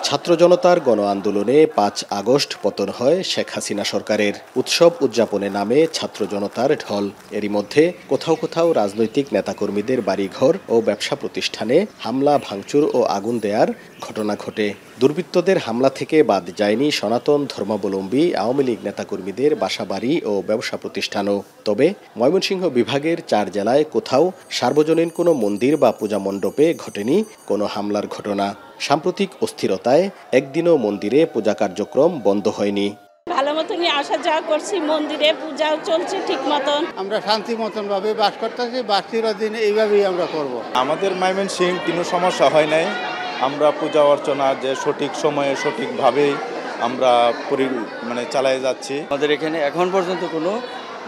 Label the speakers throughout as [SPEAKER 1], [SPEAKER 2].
[SPEAKER 1] ছাত্র জনতার গণ আন্দোলনে ৫ আগস্ট পতন হয় শেখ হাসিনা সরকারের। উৎসব উদযাপনে নামে ছাত্র জনতার ঢল। এরই মধ্যে কোথাও কোথাও রাজনৈতিক নেতাকর্মীদের বাড়িঘর ও ব্যবসা প্রতিষ্ঠানে হামলা, ভাঙচুর ও আগুন দেয়ার ঘটনা ঘটে। দুর্বৃত্তদের হামলা থেকে বাদ যায়নি সনাতন ধর্মাবলম্বী আওয়ামী লীগ নেতাকর্মীদের বাসাবাড়ি ও ব্যবসা প্রতিষ্ঠানও। তবে ময়মনসিংহ বিভাগের ৪ জেলায় কোথাও সার্বজনীন কোনো মন্দির বা পূজা মণ্ডপে ঘটেনি কোনো হামলার ঘটনা। সাম্প্রতিক অস্থিরতায় একদিনও মন্দিরে পূজা কার্যক্রম বন্ধ হয়নি।
[SPEAKER 2] ভালো মতনই আসা যাওয়া করছি, মন্দিরে পূজাও চলছে ঠিক মতন।
[SPEAKER 3] আমরা শান্তি মতন ভাবে বাস করতেছি, বাকিরা দিন এইভাবেই আমরা করব।
[SPEAKER 4] আমাদের ময়মনসিংহ কোনো সমস্যা হয় নাই। আমরা পূজা অর্চনা যে সঠিক সময়ে সঠিকভাবেই আমরা চালিয়ে যাচ্ছি।
[SPEAKER 5] আমাদের এখানে এখন পর্যন্ত কোনো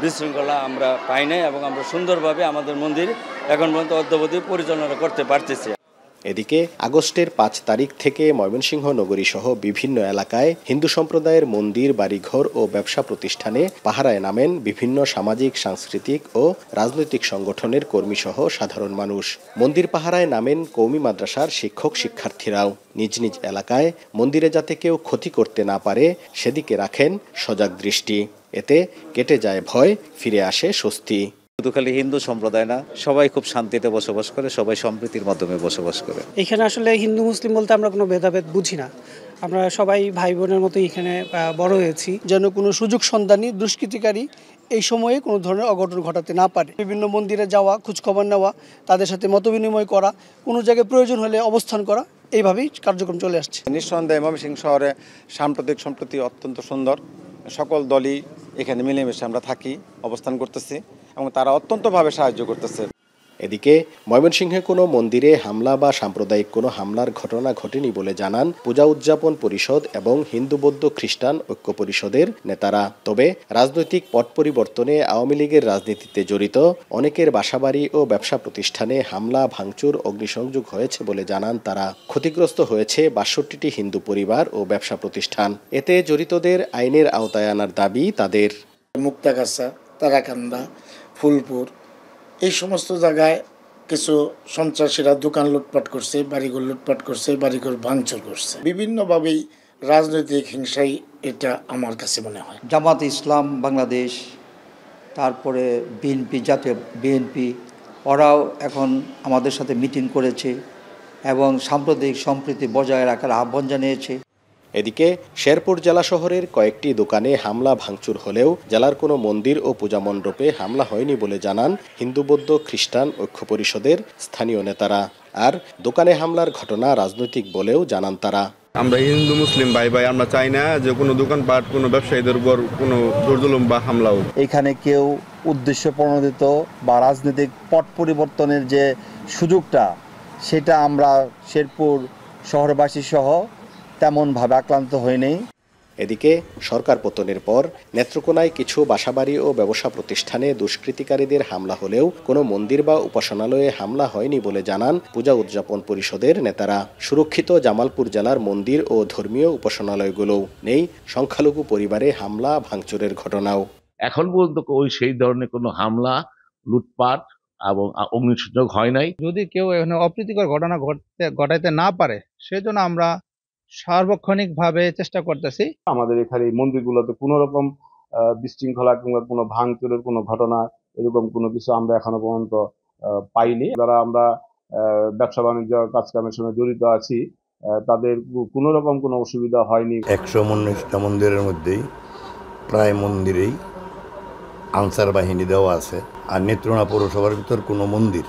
[SPEAKER 5] বিশৃঙ্খলা আমরা পাই নাই এবং আমরা সুন্দরভাবে আমাদের মন্দির এখন পর্যন্ত অদ্যাবধি পরিচালনা করতে পারতেছি।
[SPEAKER 1] এদিকে আগস্টের ৫ তারিখ থেকে ময়মনসিংহ নগরী সহ বিভিন্ন এলাকায় হিন্দু সম্প্রদায়ের মন্দির, বাড়িঘর ও ব্যবসা প্রতিষ্ঠানে পাহারায় নামেন বিভিন্ন সামাজিক, সাংস্কৃতিক ও রাজনৈতিক সংগঠনের কর্মীসহ সাধারণ মানুষ। মন্দির পাহারায় নামেন কওমি মাদ্রাসার শিক্ষক শিক্ষার্থীরাও। নিজ নিজ এলাকায় মন্দিরে যাতে কেউ ক্ষতি করতে না পারে সেদিকে রাখেন সজাগ দৃষ্টি। এতে কেটে যায় ভয়, ফিরে আসে স্বস্তি।
[SPEAKER 6] শুধু খালি হিন্দু সম্প্রদায় না, সবাই খুব শান্তিতে বসবাস করে, সবাই সম্প্রীতির মাধ্যমে বসবাস করে।
[SPEAKER 7] এখানে আসলে হিন্দু মুসলিম বলতে আমরা কোনো ভেদাভেদ বুঝি না। আমরা সবাই ভাই বোনের মতো এখানে বড় হয়েছি। যেন কোনো সুযোগ সন্ধানী দুষ্কৃতিকারী এই সময়ে কোনো ধরনের অঘটন ঘটাতে না পারে। বিভিন্ন মন্দিরে যাওয়া, খোঁজখবর নেওয়া, তাদের সাথে মতবিনিময় করা, কোনো জায়গায় প্রয়োজন হলে অবস্থান করা, এইভাবেই কার্যক্রম চলে আসছে।
[SPEAKER 3] নিঃসন্দেহে ময়মনসিংহ শহরে সাম্প্রতিক সম্প্রতি অত্যন্ত সুন্দর। সকল দলই এখানে মিলেমিশে আমরা থাকি, অবস্থান করতেছি এবং তারা অত্যন্তভাবে সাহায্য করতেছে।
[SPEAKER 1] এদিকে ময়মনসিংহে কোনো মন্দিরে হামলা বা সাম্প্রদায়িক কোনো হামলার ঘটনা ঘটেনি বলে জানান পূজা উদযাপন পরিষদ এবং হিন্দু বৌদ্ধ খ্রিস্টান ঐক্য পরিষদের নেতারা। তবে রাজনৈতিক পট পরিবর্তনে আওয়ামী লীগের রাজনীতিতে জড়িত অনেকের বাসাবাড়ি ও ব্যবসা প্রতিষ্ঠানে হামলা, ভাঙচুর, অগ্নিসংযোগ হয়েছে বলে জানান তারা। ক্ষতিগ্রস্ত হয়েছে ৬২টি হিন্দু পরিবার ও ব্যবসা প্রতিষ্ঠান। এতে জড়িতদের আইনের আওতায় আনার দাবি তাদের।
[SPEAKER 8] মুক্তাগাছা, তারাকান্দা, ফুলপুর এই সমস্ত জায়গায় কিছু সন্ত্রাসীরা দোকান লুটপাট করছে, বাড়িঘর লুটপাট করছে, বাড়িঘর ভাঙচুর করছে। বিভিন্নভাবেই রাজনৈতিক হিংসাই এটা আমার কাছে মনে হয়।
[SPEAKER 9] জামাত ইসলাম বাংলাদেশ, তারপরে বিএনপি, জাতীয় বিএনপি, ওরাও এখন আমাদের সাথে মিটিং করেছে এবং সাম্প্রদায়িক সম্প্রীতি বজায় রাখার আহ্বান জানিয়েছে।
[SPEAKER 1] এদিকে শেরপুর জেলা শহরের কয়েকটি দোকানে হামলা, ভাঙচুর হলেও জেলার কোনো মন্দির ও পূজা মণ্ডপে হামলা হয়নি বলে জানান হিন্দু বৌদ্ধ খ্রিস্টান ঐক্য পরিষদের স্থানীয় নেতারা। আর দোকানে হামলার ঘটনা রাজনৈতিক বলেও জানান তারা।
[SPEAKER 4] আমরা হিন্দু মুসলিম ভাই ভাই, আমরা চাই না যে কোনো দোকানপাট, কোনো ব্যবসায়ীদের উপর কোনো জোর-জুলুম বা হামলাও।
[SPEAKER 9] এখানে কেউ উদ্দেশ্য প্রণোদিত বা রাজনৈতিক পট পরিবর্তনের যে সুযোগটা, সেটা আমরা শেরপুর শহরবাসী সহ তেমনভাবে আক্রান্ত হয়নি।
[SPEAKER 1] এদিকে সরকার পতনের পর নেত্রকোনায় কিছু বাসাবাড়ি ও ব্যবসা প্রতিষ্ঠানে দুষ্কৃতিকারীদের হামলা হলেও কোনো মন্দির বা উপাসনালয়ে হামলা হয়নি বলে জানান পূজা উদযাপন পরিষদের নেতারা। সুরক্ষিত জামালপুর জেলার মন্দির ও ধর্মীয় উপাসনালয়গুলোও নেই সংখ্যালঘু পরিবারে হামলা, ভাঙচুরের ঘটনাও।
[SPEAKER 10] এখন পর্যন্ত সেই ধরনের কোনো হামলা, লুটপাট এবং অগ্নিসংযোগ হয় নাই।
[SPEAKER 11] যদি কেউ এখানে অপ্রীতিকর ঘটনা ঘটাইতে না পারে, সেজন্য আমরা সার্বক্ষণিকভাবে চেষ্টা করতেছি।
[SPEAKER 4] আমাদের এখানে মন্দিরগুলোতে কোনো রকম বিশৃঙ্খলা কিংবা কোনো ভাঙচুরের কোনো ঘটনা, এরকম কোনো কিছু আমরা এখনো পর্যন্ত পাইনি। যারা আমরা ব্যবসা বাণিজ্য কাজকামের সঙ্গে জড়িত আছি, তাদের কোনো রকম কোনো অসুবিধা হয়নি।
[SPEAKER 12] ১১৯টা মন্দিরের মধ্যেই প্রায় মন্দিরেই আনসার বাহিনী দেওয়া আছে। আর নেত্রকোনা পৌরসভার ভিতর কোনো মন্দির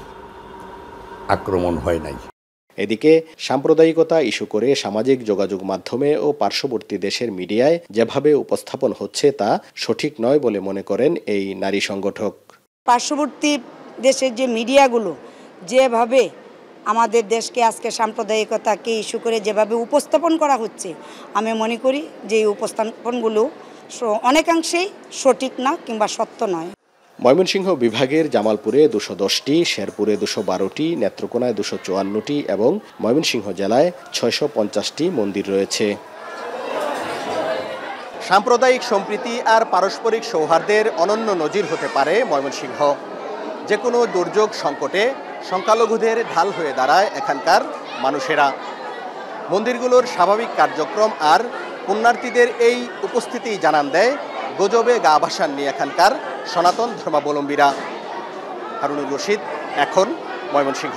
[SPEAKER 12] আক্রমণ হয় নাই।
[SPEAKER 1] এদিকে সাম্প্রদায়িকতা ইস্যু করে সামাজিক যোগাযোগ মাধ্যমে ও পার্শ্ববর্তী দেশের মিডিয়ায় যেভাবে উপস্থাপন হচ্ছে তা সঠিক নয় বলে মনে করেন এই নারী সংগঠক।
[SPEAKER 13] পার্শ্ববর্তী দেশের যে মিডিয়াগুলো যেভাবে আমাদের দেশকে আজকে সাম্প্রদায়িকতাকে ইস্যু করে যেভাবে উপস্থাপন করা হচ্ছে, আমি মনে করি যে এই উপস্থাপনগুলো অনেকাংশেই সঠিক না কিংবা সত্য নয়।
[SPEAKER 1] ময়মনসিংহ বিভাগের জামালপুরে ২১০টি, শেরপুরে ২১২টি, নেত্রকোনায় ২৫৪টি এবং ময়মনসিংহ জেলায় ৬৫০টি মন্দির রয়েছে। সাম্প্রদায়িক সম্প্রীতি আর পারস্পরিক সৌহার্দ্যের অনন্য নজির হতে পারে ময়মনসিংহ। যে কোনো দুর্যোগ সংকটে সংখ্যালঘুদের ঢাল হয়ে দাঁড়ায় এখানকার মানুষেরা। মন্দিরগুলোর স্বাভাবিক কার্যক্রম আর পুণ্যার্থীদের এই উপস্থিতি জানান দেয় গুজবে গা ভাসাননি এখানকার সনাতন ধর্মাবলম্বীরা। হারুনুর রশিদ, এখন, ময়মনসিংহ।